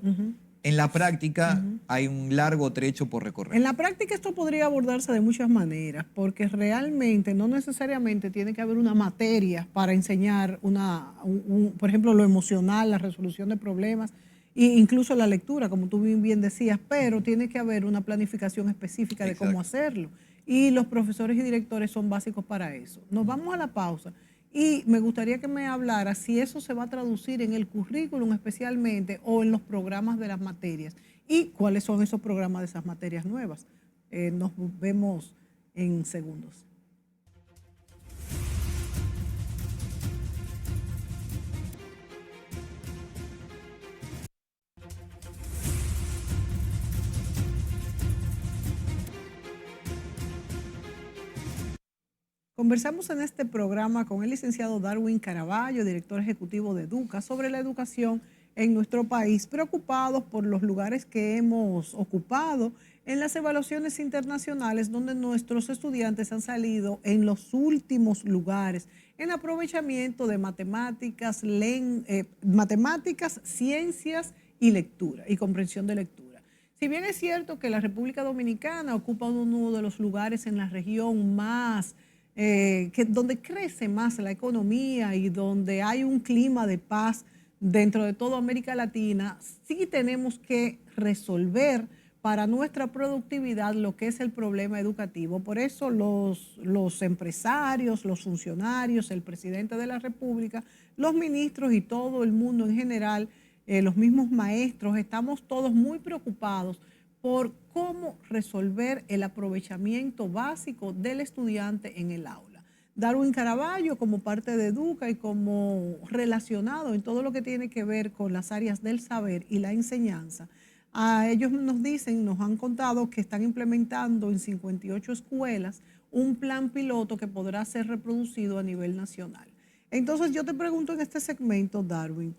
en la práctica hay un largo trecho por recorrer. En la práctica esto podría abordarse de muchas maneras, porque realmente no necesariamente tiene que haber una materia para enseñar por ejemplo, lo emocional, la resolución de problemas, e incluso la lectura, como tú bien decías, pero tiene que haber una planificación específica de cómo hacerlo. Y los profesores y directores son básicos para eso. Nos vamos a la pausa. Y me gustaría que me hablara si eso se va a traducir en el currículum especialmente o en los programas de las materias y cuáles son esos programas de esas materias nuevas. Nos vemos en segundos. Conversamos en este programa con el licenciado Darwin Caraballo, director ejecutivo de Educa, sobre la educación en nuestro país, preocupados por los lugares que hemos ocupado en las evaluaciones internacionales, donde nuestros estudiantes han salido en los últimos lugares en aprovechamiento de matemáticas, ciencias y lectura y comprensión de lectura. Si bien es cierto que la República Dominicana ocupa uno de los lugares en la región más donde crece más la economía y donde hay un clima de paz dentro de toda América Latina, sí tenemos que resolver para nuestra productividad lo que es el problema educativo. Por eso los empresarios, los funcionarios, el presidente de la República, los ministros y todo el mundo en general, los mismos maestros, estamos todos muy preocupados por cómo resolver el aprovechamiento básico del estudiante en el aula. Darwin Caraballo, como parte de Educa y como relacionado en todo lo que tiene que ver con las áreas del saber y la enseñanza, a ellos nos han contado que están implementando en 58 escuelas un plan piloto que podrá ser reproducido a nivel nacional. Entonces yo te pregunto en este segmento, Darwin,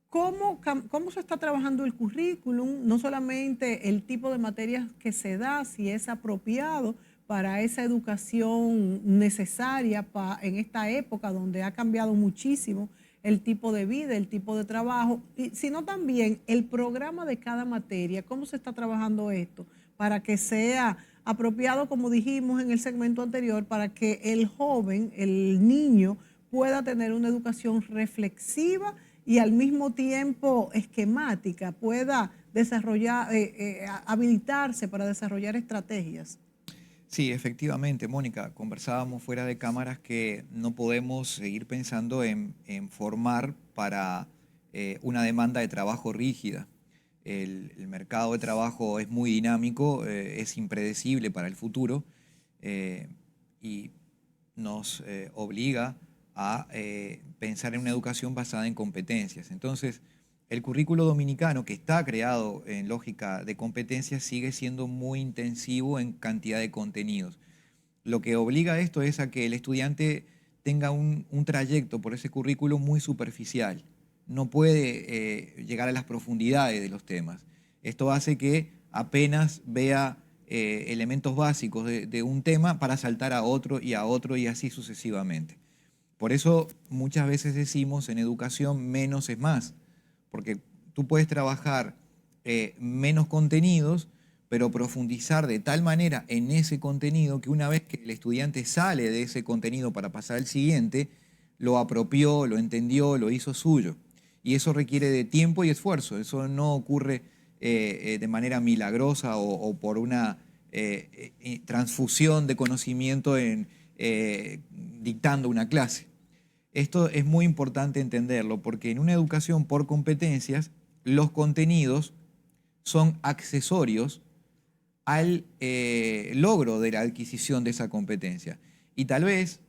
¿cómo se está trabajando el currículum? No solamente el tipo de materias que se da, si es apropiado para esa educación necesaria en esta época donde ha cambiado muchísimo el tipo de vida, el tipo de trabajo, sino también el programa de cada materia, cómo se está trabajando esto para que sea apropiado, como dijimos en el segmento anterior, para que el joven, el niño, pueda tener una educación reflexiva y al mismo tiempo esquemática, pueda desarrollar, habilitarse para desarrollar estrategias. Sí, efectivamente, Mónica, conversábamos fuera de cámaras que no podemos seguir pensando en formar para una demanda de trabajo rígida. El mercado de trabajo es muy dinámico, es impredecible para el futuro y nos obliga a pensar en una educación basada en competencias. Entonces, el currículo dominicano, que está creado en lógica de competencias, sigue siendo muy intensivo en cantidad de contenidos. Lo que obliga a esto es a que el estudiante tenga un trayecto por ese currículo muy superficial. No puede llegar a las profundidades de los temas. Esto hace que apenas vea elementos básicos de un tema para saltar a otro y así sucesivamente. Por eso muchas veces decimos en educación menos es más, porque tú puedes trabajar menos contenidos, pero profundizar de tal manera en ese contenido que una vez que el estudiante sale de ese contenido para pasar al siguiente, lo apropió, lo entendió, lo hizo suyo. Y eso requiere de tiempo y esfuerzo. Eso no ocurre de manera milagrosa o por una transfusión de conocimiento dictando una clase. Esto es muy importante entenderlo porque en una educación por competencias, los contenidos son accesorios al logro de la adquisición de esa competencia. Y tal vez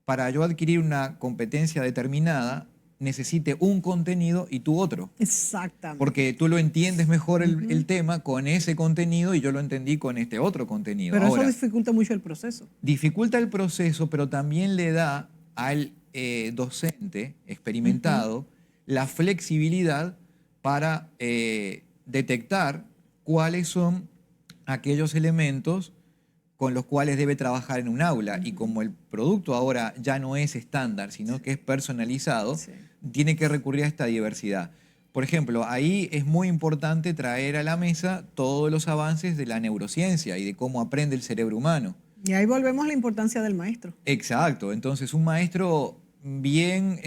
para yo adquirir una competencia determinada necesite un contenido y tú otro. Exactamente. Porque tú lo entiendes mejor el tema con ese contenido y yo lo entendí con este otro contenido. Pero ahora, eso dificulta mucho el proceso. dificulta el proceso, pero también le da al docente experimentado la flexibilidad para detectar cuáles son aquellos elementos con los cuales debe trabajar en un aula. Y como el producto ahora ya no es estándar, sino que es personalizado, tiene que recurrir a esta diversidad. Por ejemplo, ahí es muy importante traer a la mesa todos los avances de la neurociencia y de cómo aprende el cerebro humano. Y ahí volvemos a la importancia del maestro. Exacto. Entonces, un maestro bien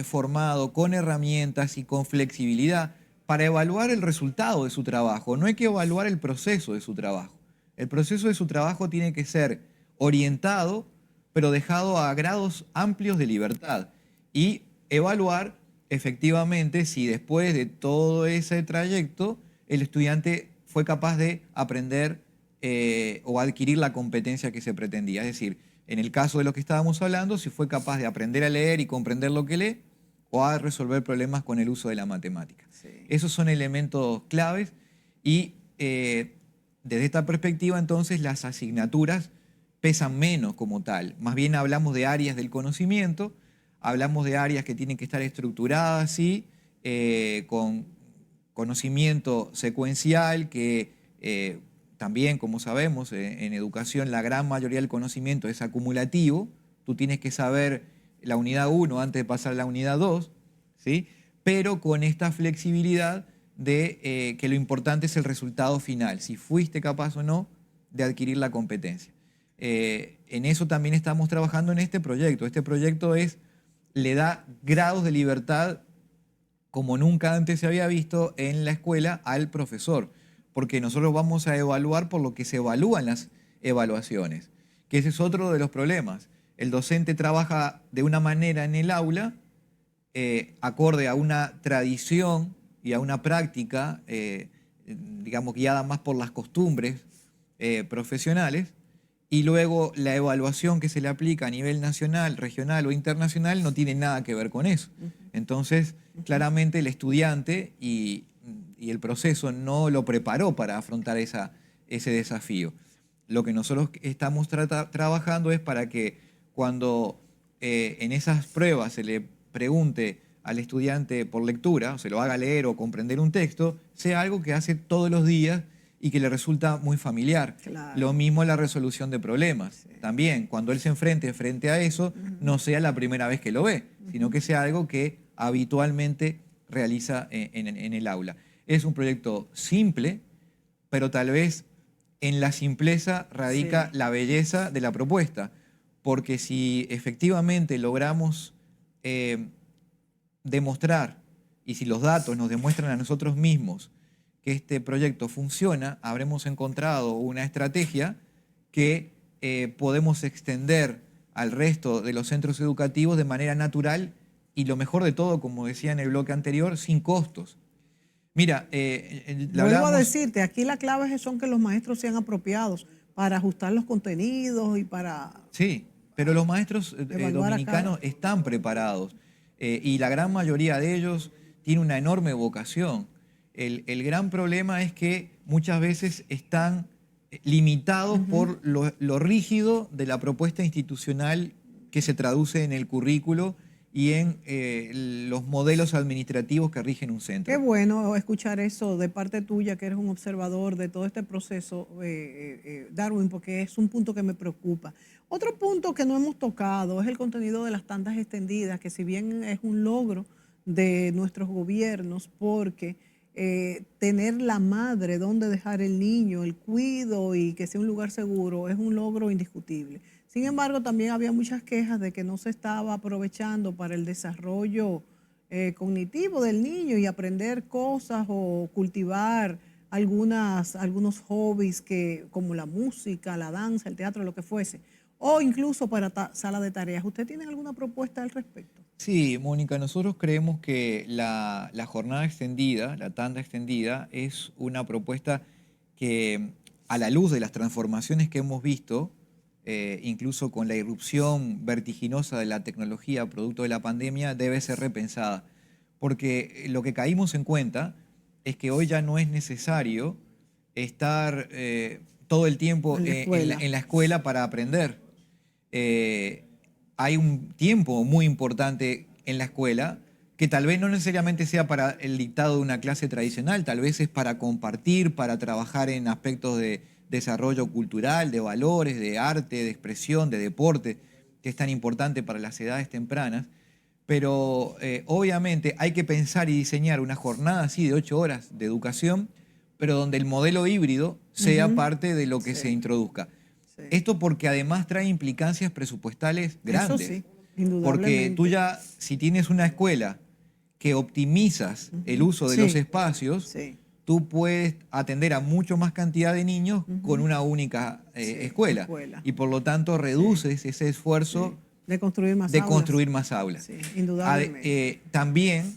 formado, con herramientas y con flexibilidad para evaluar el resultado de su trabajo. No hay que evaluar el proceso de su trabajo. El proceso de su trabajo tiene que ser orientado, pero dejado a grados amplios de libertad. Y evaluar efectivamente si después de todo ese trayecto el estudiante fue capaz de aprender o adquirir la competencia que se pretendía. Es decir, en el caso de lo que estábamos hablando, si fue capaz de aprender a leer y comprender lo que lee o a resolver problemas con el uso de la matemática. Sí. Esos son elementos claves y desde esta perspectiva entonces las asignaturas pesan menos como tal. Más bien hablamos de áreas del conocimiento, hablamos de áreas que tienen que estar estructuradas, ¿sí? Con conocimiento secuencial que también, como sabemos, en educación la gran mayoría del conocimiento es acumulativo. Tú tienes que saber la unidad 1 antes de pasar a la unidad 2, ¿sí? Pero con esta flexibilidad de que lo importante es el resultado final, si fuiste capaz o no de adquirir la competencia. En eso también estamos trabajando en este proyecto. Este proyecto le da grados de libertad como nunca antes se había visto en la escuela al profesor, porque nosotros vamos a evaluar por lo que se evalúan las evaluaciones, que ese es otro de los problemas. El docente trabaja de una manera en el aula, acorde a una tradición y a una práctica, digamos, guiada más por las costumbres profesionales, y luego la evaluación que se le aplica a nivel nacional, regional o internacional no tiene nada que ver con eso. Entonces, claramente el estudiante y el proceso no lo preparó para afrontar ese desafío. Lo que nosotros estamos trabajando es para que cuando en esas pruebas se le pregunte al estudiante por lectura, o se lo haga leer o comprender un texto, sea algo que hace todos los días y que le resulta muy familiar. Claro. Lo mismo la resolución de problemas. Sí. También, cuando él se enfrente a eso, no sea la primera vez que lo ve, sino que sea algo que habitualmente realiza en el aula. Es un proyecto simple, pero tal vez en la simpleza radica la belleza de la propuesta, porque si efectivamente logramos demostrar, y si los datos nos demuestran a nosotros mismos que este proyecto funciona, habremos encontrado una estrategia que podemos extender al resto de los centros educativos de manera natural y lo mejor de todo, como decía en el bloque anterior, sin costos. Mira, vuelvo a decirte, aquí la clave son que los maestros sean apropiados para ajustar los contenidos y para... Sí, pero los maestros dominicanos están preparados y la gran mayoría de ellos tiene una enorme vocación. El gran problema es que muchas veces están limitados por lo rígido de la propuesta institucional que se traduce en el currículo y en los modelos administrativos que rigen un centro. Qué bueno escuchar eso de parte tuya, que eres un observador de todo este proceso, Darwin, porque es un punto que me preocupa. Otro punto que no hemos tocado es el contenido de las tandas extendidas, que si bien es un logro de nuestros gobiernos, porque tener la madre donde dejar el niño, el cuido y que sea un lugar seguro es un logro indiscutible. Sin embargo, también había muchas quejas de que no se estaba aprovechando para el desarrollo cognitivo del niño y aprender cosas o cultivar algunos hobbies como la música, la danza, el teatro, lo que fuese, o incluso para sala de tareas. ¿Usted tiene alguna propuesta al respecto? Sí, Mónica, nosotros creemos que la jornada extendida, la tanda extendida, es una propuesta que, a la luz de las transformaciones que hemos visto, incluso con la irrupción vertiginosa de la tecnología producto de la pandemia, debe ser repensada. Porque lo que caímos en cuenta es que hoy ya no es necesario estar todo el tiempo En la escuela. en la escuela para aprender. Hay un tiempo muy importante en la escuela que tal vez no necesariamente sea para el dictado de una clase tradicional, tal vez es para compartir, para trabajar en aspectos de desarrollo cultural, de valores, de arte, de expresión, de deporte, que es tan importante para las edades tempranas. Pero obviamente hay que pensar y diseñar una jornada así de 8 horas de educación, pero donde el modelo híbrido sea parte de lo que se Sí, introduzca. sí. Esto porque además trae implicancias presupuestales Eso grandes. sí, Porque tú indudablemente. ya, si tienes una escuela que optimizas el uso de los Sí, espacios, sí, tú puedes atender a mucho más cantidad de niños con una única sí, escuela. escuela. Y por lo tanto Sí, reduces ese esfuerzo sí. De construir más de aulas. construir más aulas. Sí, indudablemente. También,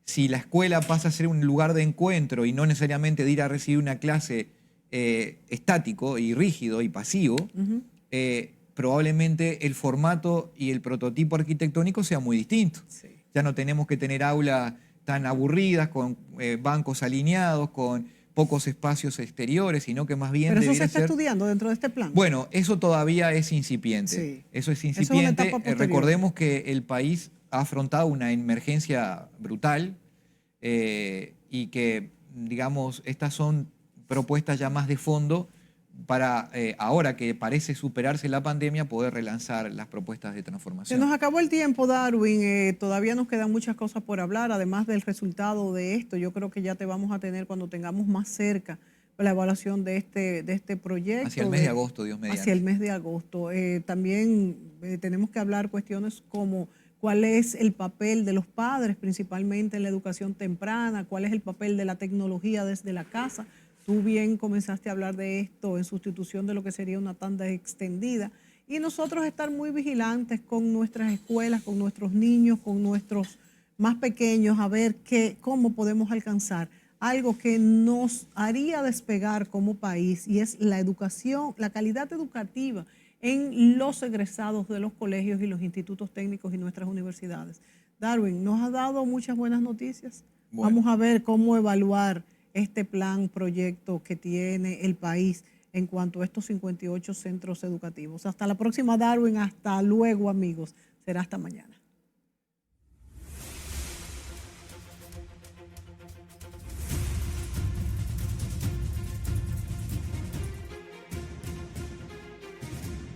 si la escuela pasa a ser un lugar de encuentro y no necesariamente de ir a recibir una clase estático y rígido y pasivo, probablemente el formato y el prototipo arquitectónico sea muy distinto. Sí. Ya no tenemos que tener aulas tan aburridas, con bancos alineados, con pocos espacios exteriores, sino que más bien Pero eso se debiera está ser... estudiando dentro de este plan. Bueno, eso todavía es incipiente. Sí. Eso es Eso es una incipiente. etapa posterior. Recordemos que el país ha afrontado una emergencia brutal y que, digamos, estas son propuestas ya más de fondo para, ahora que parece superarse la pandemia, poder relanzar las propuestas de Se transformación. nos acabó el tiempo, Darwin. Todavía nos quedan muchas cosas por hablar, además del resultado de esto. Yo creo que ya te vamos a tener cuando tengamos más cerca la evaluación de este proyecto. Hacia el mes de agosto, Dios Hacia el mediante. mes de agosto. También tenemos que hablar cuestiones como cuál es el papel de los padres, principalmente en la educación temprana, cuál es el papel de la tecnología desde la casa. Tú bien comenzaste a hablar de esto en sustitución de lo que sería una tanda extendida. Y nosotros estar muy vigilantes con nuestras escuelas, con nuestros niños, con nuestros más pequeños, a ver cómo podemos alcanzar algo que nos haría despegar como país, y es la educación, la calidad educativa en los egresados de los colegios y los institutos técnicos y nuestras universidades. Darwin, nos ha dado muchas buenas noticias. Bueno, Vamos a ver cómo evaluar este plan, proyecto que tiene el país en cuanto a estos 58 centros educativos. Hasta la próxima, Darwin. Hasta luego, amigos. Será hasta mañana.